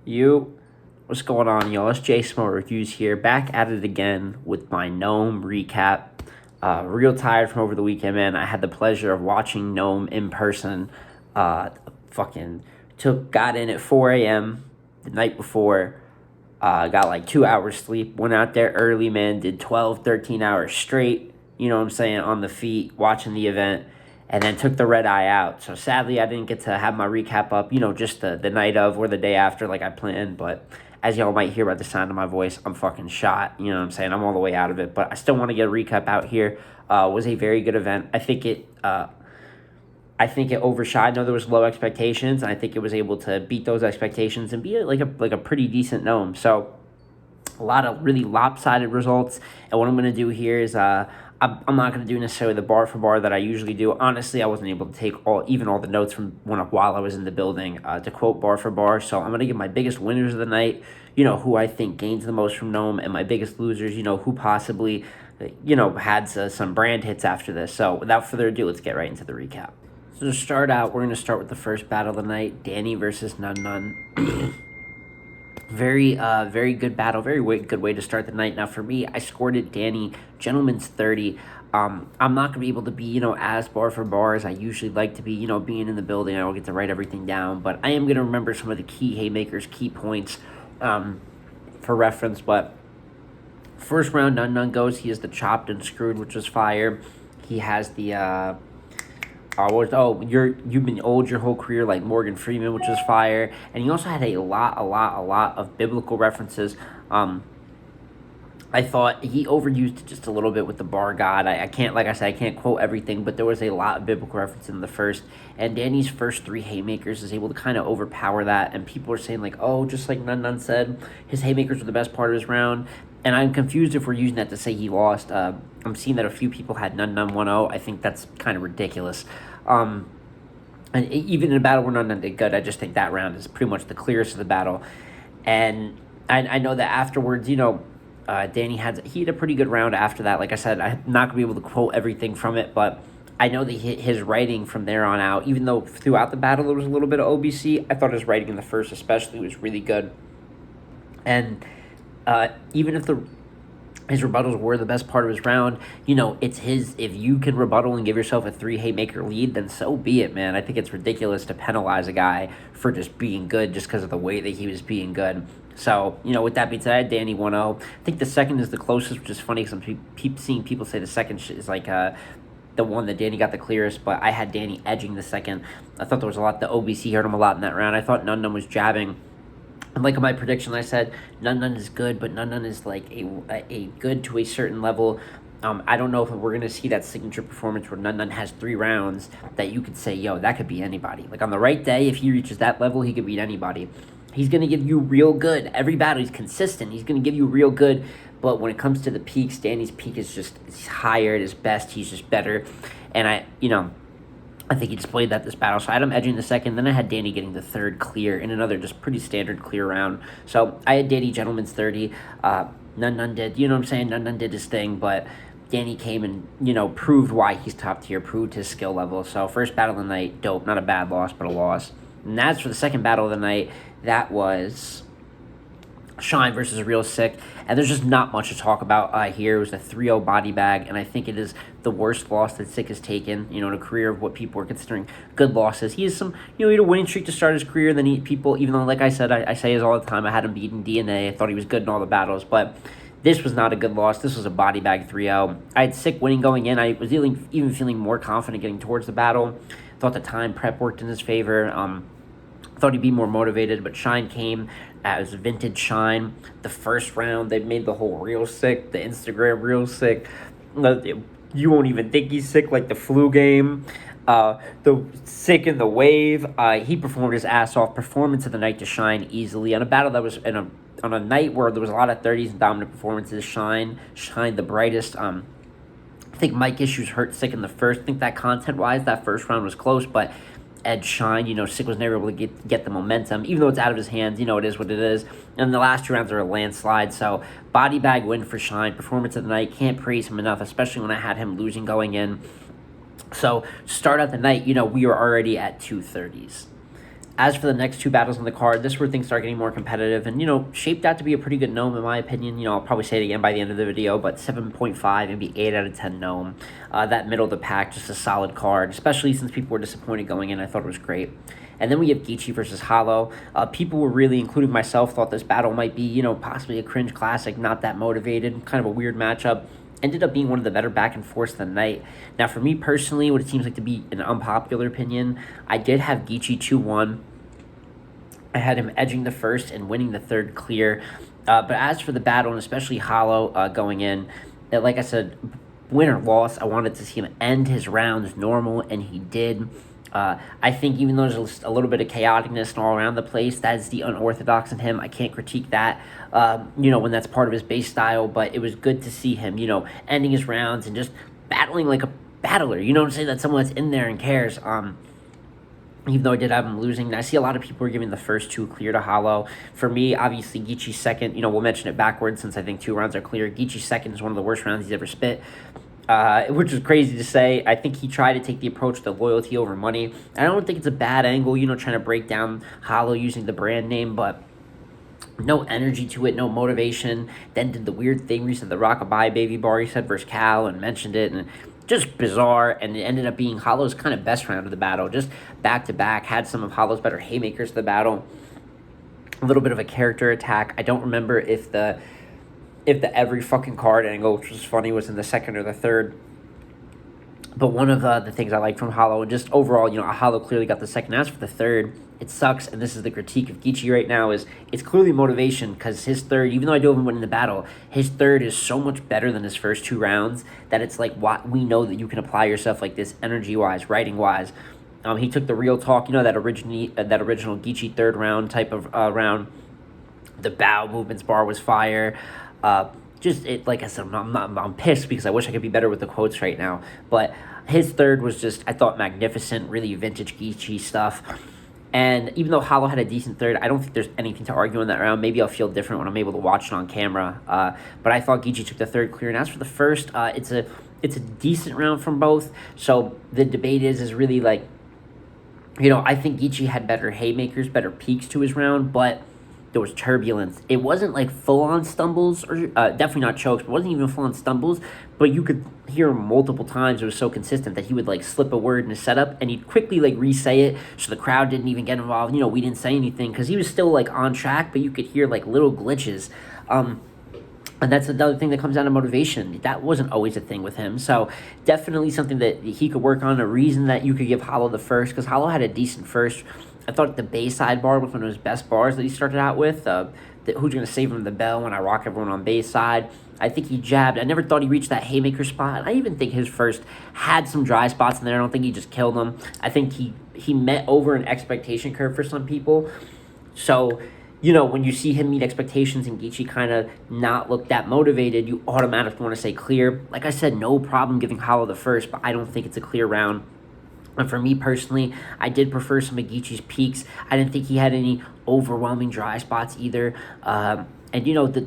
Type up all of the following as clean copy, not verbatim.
You, what's going on, y'all? It's Jay Smo Reviews here, back at it again with my NOME recap. Real tired from over the weekend, man. I had the pleasure of watching NOME in person. Uh, fucking got in at 4 a.m. the night before. Got like 2 hours sleep. Went out there early, man. Did 12, 13 hours straight. You know what I'm saying? On the feet, watching the event. And then took the red eye out. So sadly, I didn't get to have my recap up, just the night of or the day after like I planned. But as y'all might hear by the sound of my voice, I'm fucking shot. You know what I'm saying? I'm all the way out of it. But I still want to get a recap out here. Was a very good event. I think it overshot. I know there was low expectations, and I think it was able to beat those expectations and be like a pretty decent NOME. So a lot of really lopsided results. And what I'm going to do here is I'm not going to do necessarily the bar for bar that I usually do. Honestly, I wasn't able to take all the notes from while I was in the building to quote bar for bar. So I'm going to give my biggest winners of the night, who I think gains the most from NOME, and my biggest losers, who possibly, had some brand hits after this. So without further ado, let's get right into the recap. So to start out, we're going to start with the first battle of the night, Danny versus Nun. Very good battle, good way to start the night. Now for me, I scored it Danny, gentleman's 30. I'm not going to be able to be, as bar for bar as I usually like to be, being in the building. I don't get to write everything down, but I am going to remember some of the key haymakers, key points for reference. But first round, Nun goes. He has the chopped and screwed, which was fire. He has the you've been old your whole career, like Morgan Freeman, which was fire. And he also had a lot of biblical references. I thought he overused it just a little bit with the bar god. I can't, like I said, I can't quote everything, but there was a lot of biblical reference in the first. And Danny's first three haymakers is able to kind of overpower that. And people are saying, like, oh, just like Nun said, his haymakers were the best part of his round. And I'm confused if we're using that to say he lost. I'm seeing that a few people had Nun 1-0. I think that's kind of ridiculous. And even in a battle where Nun did good, I just think that round is pretty much the clearest of the battle. And I know that afterwards, Danny had a pretty good round after that. Like I said, I'm not going to be able to quote everything from it, but I know that his writing from there on out, even though throughout the battle there was a little bit of OBC, I thought his writing in the first especially was really good. And even if his rebuttals were the best part of his round, it's his. If you can rebuttal and give yourself a 3 haymaker lead, then so be it, man. I think it's ridiculous to penalize a guy for just being good just because of the way that he was being good. So, with that being said, I had Danny 1-0. I think the second is the closest, which is funny because I'm seeing people say the second is like the one that Danny got the clearest, but I had Danny edging the second. I thought there was a lot. The OBC hurt him a lot in that round. I thought Nun was jabbing. And like in my prediction, I said Nun is good, but Nun is like a good to a certain level. I don't know if we're going to see that signature performance where Nun has 3 rounds that you could say, yo, that could be anybody. Like on the right day, if he reaches that level, he could beat anybody. He's going to give you real good. Every battle, he's consistent. He's going to give you real good. But when it comes to the peaks, Danny's peak is just higher at his best. He's just better. And I think he displayed that this battle. So I had him edging the second. Then I had Danny getting the third clear in another just pretty standard clear round. So I had Danny gentleman's 30. Nun did, you know what I'm saying? Nun did his thing, but Danny came and, proved why he's top tier, proved his skill level. So first battle of the night, dope. Not a bad loss, but a loss. And as for the second battle of the night, that was Shine versus Real Sick, and there's just not much to talk about here. It was a 3-0 body bag, and I think it is the worst loss that Sick has taken, in a career of what people are considering good losses. He has he had a winning streak to start his career, and then even though, like I said, I say this all the time, I had him beating DNA, I thought he was good in all the battles, but this was not a good loss. This was a body bag 3-0. I had Sick winning going in. I was even feeling more confident getting towards the battle. Thought the time prep worked in his favor. Thought he'd be more motivated, but Shine came as vintage Shine. The first round, they made the whole Real Sick, the Instagram Real Sick. You won't even think he's sick, like the flu game. The Sick in the wave. He performed his ass off. Performance of the night to Shine easily. On a battle that was on a night where there was a lot of 30s and dominant performances, Shine the brightest. I think mic issues hurt Sick in the first. I think that content-wise, that first round was close, but edge Shine, Sick was never able to get the momentum. Even though it's out of his hands, it is what it is. And the last 2 rounds are a landslide. So body bag win for Shine. Performance of the night. Can't praise him enough, especially when I had him losing going in. So start out the night, we were already at 230s. As for the next two battles on the card, this is where things start getting more competitive and, shaped out to be a pretty good NOME in my opinion. I'll probably say it again by the end of the video, but 7.5, maybe 8 out of 10 NOME. That middle of the pack, just a solid card, especially since people were disappointed going in. I thought it was great. And then we have Geechee versus Hollow. People were really, including myself, thought this battle might be, possibly a cringe classic, not that motivated, kind of a weird matchup. Ended up being one of the better back and forths of the night. Now, for me personally, what it seems like to be an unpopular opinion, I did have Geechee 2-1. I had him edging the first and winning the third clear. But as for the battle, and especially Hollow going in, like I said, win or loss, I wanted to see him end his rounds normal, and he did. I think even though there's a little bit of chaoticness all around the place, that is the unorthodox in him. I can't critique that, when that's part of his base style, but it was good to see him, ending his rounds and just battling like a battler. You know what I'm saying? That's someone that's in there and cares. Even though I did have him losing. I see a lot of people are giving the first two clear to Hollow. For me, obviously, Geechee's second, we'll mention it backwards since I think 2 rounds are clear. Geechee's second is one of the worst rounds he's ever spit. Which is crazy to say. I think he tried to take the approach to loyalty over money. I don't think it's a bad angle, trying to break down Hollow using the brand name, but no energy to it, no motivation. Then did the weird thing where he said the Rockabye Baby bar, he said versus Cal, and mentioned it, and just bizarre, and it ended up being Hollow's kind of best round of the battle, just back-to-back, had some of Hollow's better haymakers of the battle, a little bit of a character attack. I don't remember if the every fucking card angle, which was funny, was in the second or the third. But one of the things I like from Hollow, and just overall, Hollow clearly got the second. As for the third, it sucks, and this is the critique of Geechee right now, is it's clearly motivation, because his third, even though I do have him winning the battle, his third is so much better than his first 2 rounds that it's like, we know that you can apply yourself like this energy-wise, writing-wise. He took the real talk, that original Geechee third round type of round. The bow movements bar was fire. Like I said, I'm pissed because I wish I could be better with the quotes right now. But his third was just, I thought, magnificent, really vintage Geechee stuff. And even though Hollow had a decent third, I don't think there's anything to argue in that round. Maybe I'll feel different when I'm able to watch it on camera. But I thought Geechee took the third clear. And as for the first, it's a decent round from both. So the debate is really like, I think Geechee had better haymakers, better peaks to his round, but there was turbulence. It wasn't like full-on stumbles, or definitely not chokes, but it wasn't even full-on stumbles, but you could hear him multiple times. It was so consistent that he would like slip a word in a setup, and he'd quickly like re-say it, so the crowd didn't even get involved. We didn't say anything, because he was still like on track, but you could hear like little glitches. And that's another thing that comes down to motivation. That wasn't always a thing with him. So definitely something that he could work on. A reason that you could give Hollow the first, because Hollow had a decent first. I thought the Bayside bar was one of his best bars that he started out with. Who's going to save him the bell when I rock everyone on Bayside? I think he jabbed. I never thought he reached that haymaker spot. I even think his first had some dry spots in there. I don't think he just killed them. I think he met over an expectation curve for some people. So, when you see him meet expectations and Geechee kind of not look that motivated, you automatically want to say clear. Like I said, no problem giving Hollow the first, but I don't think it's a clear round. And for me personally, I did prefer some of Geechee's peaks. I didn't think he had any overwhelming dry spots either. And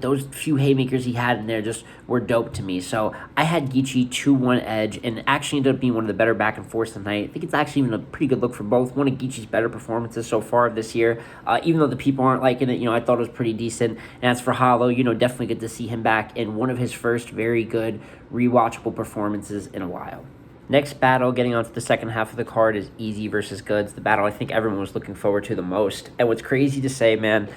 those few haymakers he had in there just were dope to me. So I had Geechee 2-1 edge, and actually ended up being one of the better back and forths tonight. I think it's actually even a pretty good look for both. One of Geechee's better performances so far this year. Even though the people aren't liking it, I thought it was pretty decent. And as for Hollow, definitely good to see him back in one of his first very good rewatchable performances in a while. Next battle, getting onto the second half of the card, is Easy versus Goods, the battle I think everyone was looking forward to the most. And what's crazy to say, man,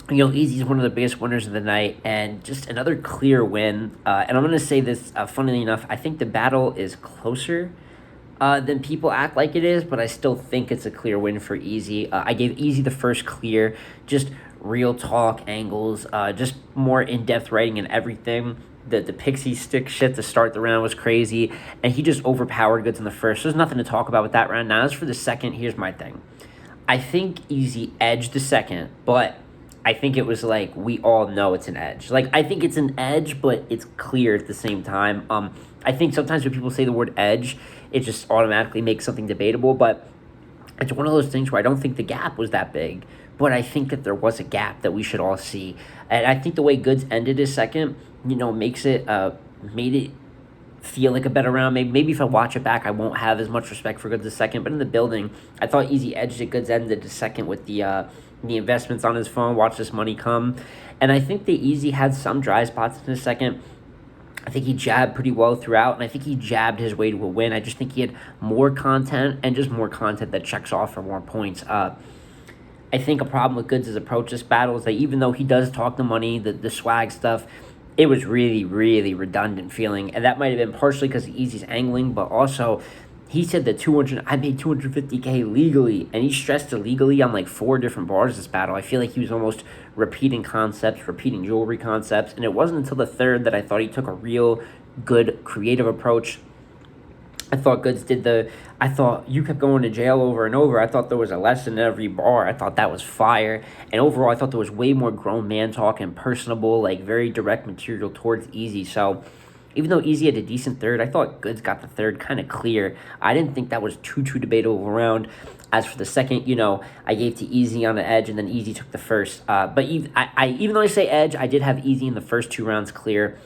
Easy is one of the biggest winners of the night, and just another clear win. And I'm going to say this, funnily enough, I think the battle is closer than people act like it is, but I still think it's a clear win for Easy. I gave Easy the first clear, just real talk angles, just more in-depth writing and everything. The pixie stick shit to start the round was crazy, and he just overpowered Goods in the first. There's nothing to talk about with that round. Now, as for the second, here's my thing. I think Easy edged the second, but I think it was like, we all know it's an edge. Like, I think it's an edge, but it's clear at the same time. I think sometimes when people say the word edge, it just automatically makes something debatable, but it's one of those things where I don't think the gap was that big, but I think that there was a gap that we should all see. And I think the way Goods ended his second, makes it, made it feel like a better round. Maybe if I watch it back, I won't have as much respect for Goods the second. But in the building, I thought Easy edged it. Goods ended the second with the investments on his phone. Watch this money come, and I think the Easy had some dry spots in the second. I think he jabbed pretty well throughout, and I think he jabbed his way to a win. I just think he had more content and just more content that checks off for more points. I think a problem with Goods' approach this battle is that even though he does talk the money, the swag stuff, it was really, really redundant feeling. And that might have been partially because of Easy's angling, but also he said that I made 250K legally, and he stressed it legally on like 4 different bars this battle. I feel like he was almost repeating concepts, repeating jewelry concepts, and it wasn't until the third that I thought he took a real good creative approach. I thought Goods I thought you kept going to jail over and over. I thought there was a lesson in every bar. I thought that was fire. And overall, I thought there was way more grown man talk and personable, like very direct material towards Easy. So even though Easy had a decent third, I thought Goods got the third kind of clear. I didn't think that was too debatable around. As for the second, I gave to Easy on the edge, and then Easy took the first. But even though I say edge, I did have Easy in the first 2 rounds clear.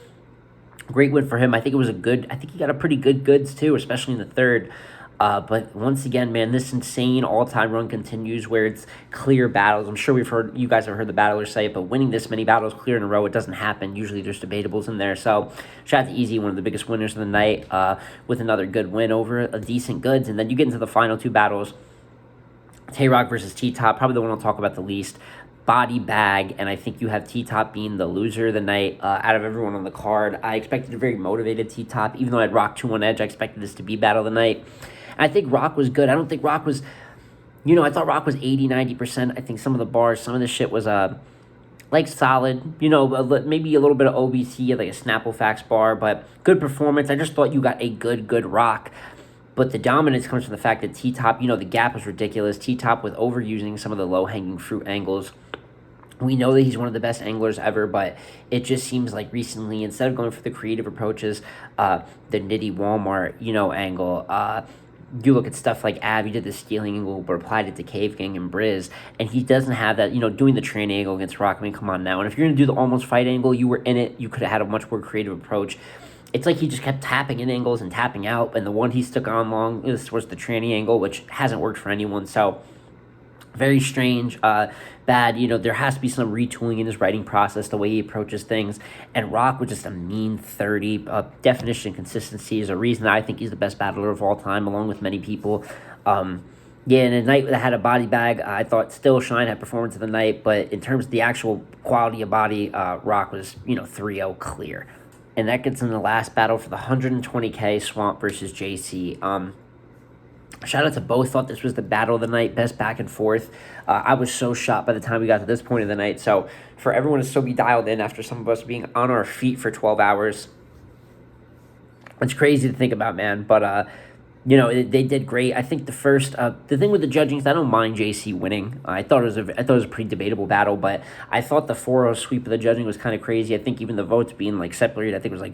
Great win for him. I think he got a pretty good Goods too, especially in the third. But once again, man, this insane all-time run continues where it's clear battles. I'm sure you guys have heard the battlers say it, but winning this many battles clear in a row, it doesn't happen. Usually there's debatables in there. So shout out to Easy, one of the biggest winners of the night, with another good win over a decent Goods. And then you get into the final 2 battles. Tay-Rock versus T-Top, probably the one I'll talk about the least. Body bag, and I think you have T-Top being the loser of the night out of everyone on the card. I expected a very motivated T-Top. Even though I had Rock 2 on edge, I expected this to be battle of the night. And I think Rock was good. I don't think Rock was, I thought Rock was 80, 90%. I think some of the bars, some of the shit was solid. Maybe a little bit of OBC, like a Snapple Facts bar, but good performance. I just thought you got a good Rock. But the dominance comes from the fact that T-Top, the gap was ridiculous. T-Top with overusing some of the low-hanging fruit angles. We know that he's one of the best anglers ever, but it just seems like recently, instead of going for the creative approaches, the nitty Walmart, angle, you look at stuff like Ab, he did the stealing angle, but applied it to Cave Gang and Briz, and he doesn't have that, doing the train angle against Rock. I mean, come on now. And if you're going to do the almost fight angle, you were in it, you could have had a much more creative approach. It's like he just kept tapping in angles and tapping out, and the one he stuck on long was the tranny angle, which hasn't worked for anyone, so very strange, bad. There has to be some retooling in his writing process, the way he approaches things, and Rock was just a mean 30. Definition and consistency is a reason that I think he's the best battler of all time, along with many people. In a night that had a body bag, I thought still Shine had performance of the night, but in terms of the actual quality of body, Rock was, 3-0 clear. And that gets in the last battle for the 120K, Swamp versus JC. Shout out to both. Thought this was the battle of the night, best back and forth. I was so shocked by the time we got to this point of the night. So for everyone to still be dialed in after some of us being on our feet for 12 hours, it's crazy to think about, man. But they did great. I think the thing with the judging is I don't mind JC winning. I thought it was a pretty debatable battle, but I thought the 4-0 sweep of the judging was kind of crazy. I think even the votes being separated, I think it was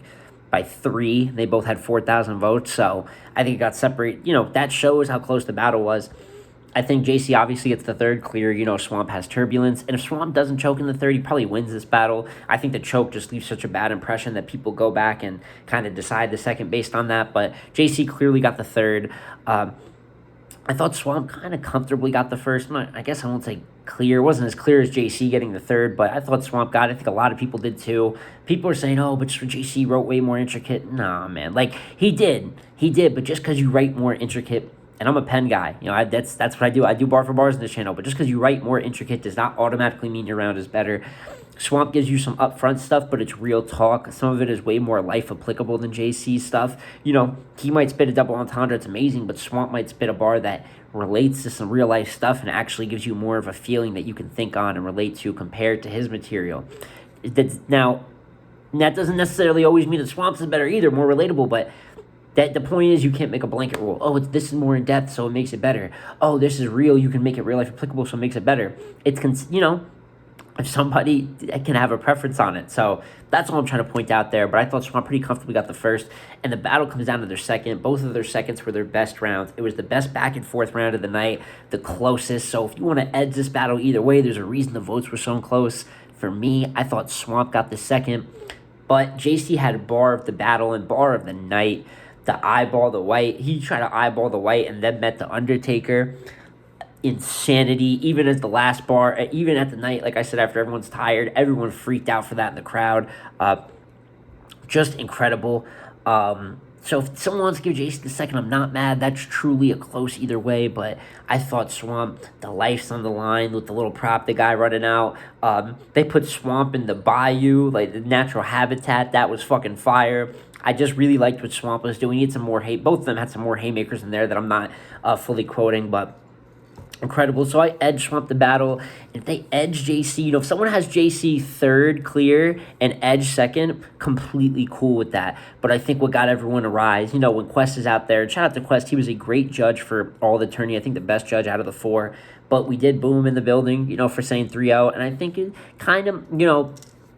by 3. They both had 4,000 votes, so I think it got separated. That shows how close the battle was. I think JC obviously gets the third clear. Swamp has turbulence. And if Swamp doesn't choke in the third, he probably wins this battle. I think the choke just leaves such a bad impression that people go back and kind of decide the second based on that. But JC clearly got the third. I thought Swamp kind of comfortably got the first. I guess I won't say clear. It wasn't as clear as JC getting the third, but I thought Swamp got it. I think a lot of people did too. People are saying, oh, but JC wrote way more intricate. Nah, man. He did, but just because you write more intricate, and I'm a pen guy, that's what I do. I do bar for bars in this channel, but just because you write more intricate does not automatically mean your round is better. Swamp gives you some upfront stuff, but it's real talk. Some of it is way more life applicable than JC's stuff. He might spit a double entendre, it's amazing, but Swamp might spit a bar that relates to some real life stuff and actually gives you more of a feeling that you can think on and relate to compared to his material. Now, that doesn't necessarily always mean that Swamp's is better either, more relatable, but the point is you can't make a blanket rule. Oh, this is more in depth, so it makes it better. Oh, this is real, you can make it real life applicable, so it makes it better. If somebody can have a preference on it. So that's all I'm trying to point out there. But I thought Swamp pretty comfortably got the first. And the battle comes down to their second. Both of their seconds were their best rounds. It was the best back and forth round of the night. The closest. So if you want to edge this battle either way, there's a reason the votes were so close. For me, I thought Swamp got the second. But JC had bar of the battle and bar of the night. The eyeball the White. He tried to eyeball the White and then met the Undertaker. Insanity. Even at the last bar, even at the night, like I said, after everyone's tired, everyone freaked out for that in the crowd. Just incredible. So if someone wants to give Jason the second, I'm not mad. That's truly a close either way. But I thought Swamp, the life's on the line with the little prop, the guy running out. They put Swamp in the bayou, like the natural habitat. That was fucking fire. I just really liked what Swamp was doing. He had some more both of them had some more haymakers in there that I'm not fully quoting, but incredible. So I edge Swamp the battle. If they edge JC, if someone has JC third clear and edge second, completely cool with that. But I think what got everyone to rise, when Quest is out there, and shout out to Quest, he was a great judge for all the tourney. I think the best judge out of the 4. But we did boo him in the building, for saying 3-0. And I think it kind of,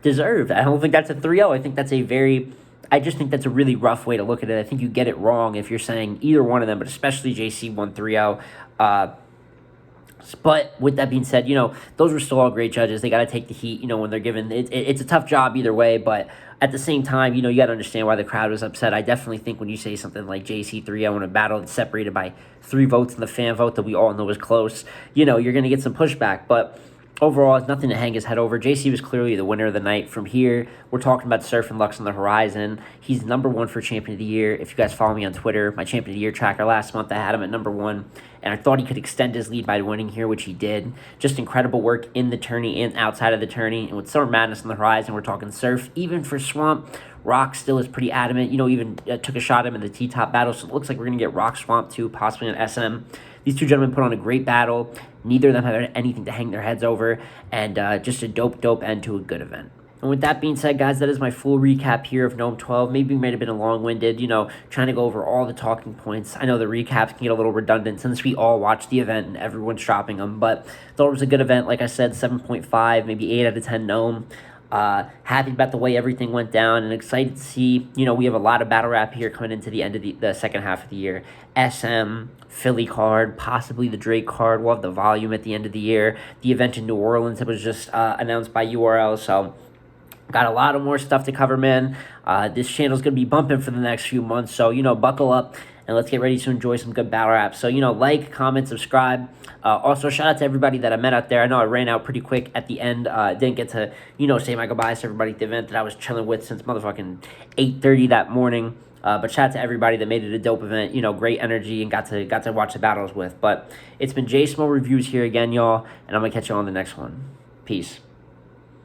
deserved. I don't think that's a 3-0. I think that's I just think that's a really rough way to look at it. I think you get it wrong if you're saying either one of them, but especially JC won 3-0. But with that being said, those were still all great judges. They got to take the heat, when they're given. It's a tough job either way, but at the same time, you got to understand why the crowd was upset. I definitely think when you say something like JC 3-0 in a battle that's separated by 3 votes in the fan vote that we all know is close, you're going to get some pushback. But overall, it's nothing to hang his head over. JC was clearly the winner of the night. From here, we're talking about Surf and Lux on the horizon. He's number 1 for Champion of the Year. If you guys follow me on Twitter, my Champion of the Year tracker last month, I had him at number 1. And I thought he could extend his lead by winning here, which he did. Just incredible work in the tourney and outside of the tourney. And with Summer Madness on the horizon, we're talking Surf. Even for Swamp, Rock still is pretty adamant. Even took a shot at him in the T-top battle. So it looks like we're going to get Rock Swamp too, possibly on SM. These two gentlemen put on a great battle. Neither of them have anything to hang their heads over. And just a dope end to a good event. And with that being said, guys, that is my full recap here of NOME 12. Maybe it might have been a long-winded, trying to go over all the talking points. I know the recaps can get a little redundant since we all watched the event and everyone's dropping them. But thought it was a good event. Like I said, 7.5, maybe 8 out of 10 NOME. Happy about the way everything went down and excited to see, we have a lot of battle rap here coming into the end of the second half of the year. SM, Philly card, possibly the Drake card. We'll have the volume at the end of the year. The event in New Orleans that was just announced by URL. So got a lot of more stuff to cover, man. This channel's going to be bumping for the next few months. So, buckle up and let's get ready to enjoy some good battle rap. So, like, comment, subscribe. Also, shout out to everybody that I met out there. I know I ran out pretty quick at the end. Didn't get to, say my goodbyes to everybody at the event that I was chilling with since motherfucking 8:30 that morning. But shout out to everybody that made it a dope event. Great energy and got to watch the battles with. But it's been J Smo Reviews here again, y'all. And I'm going to catch you on the next one. Peace.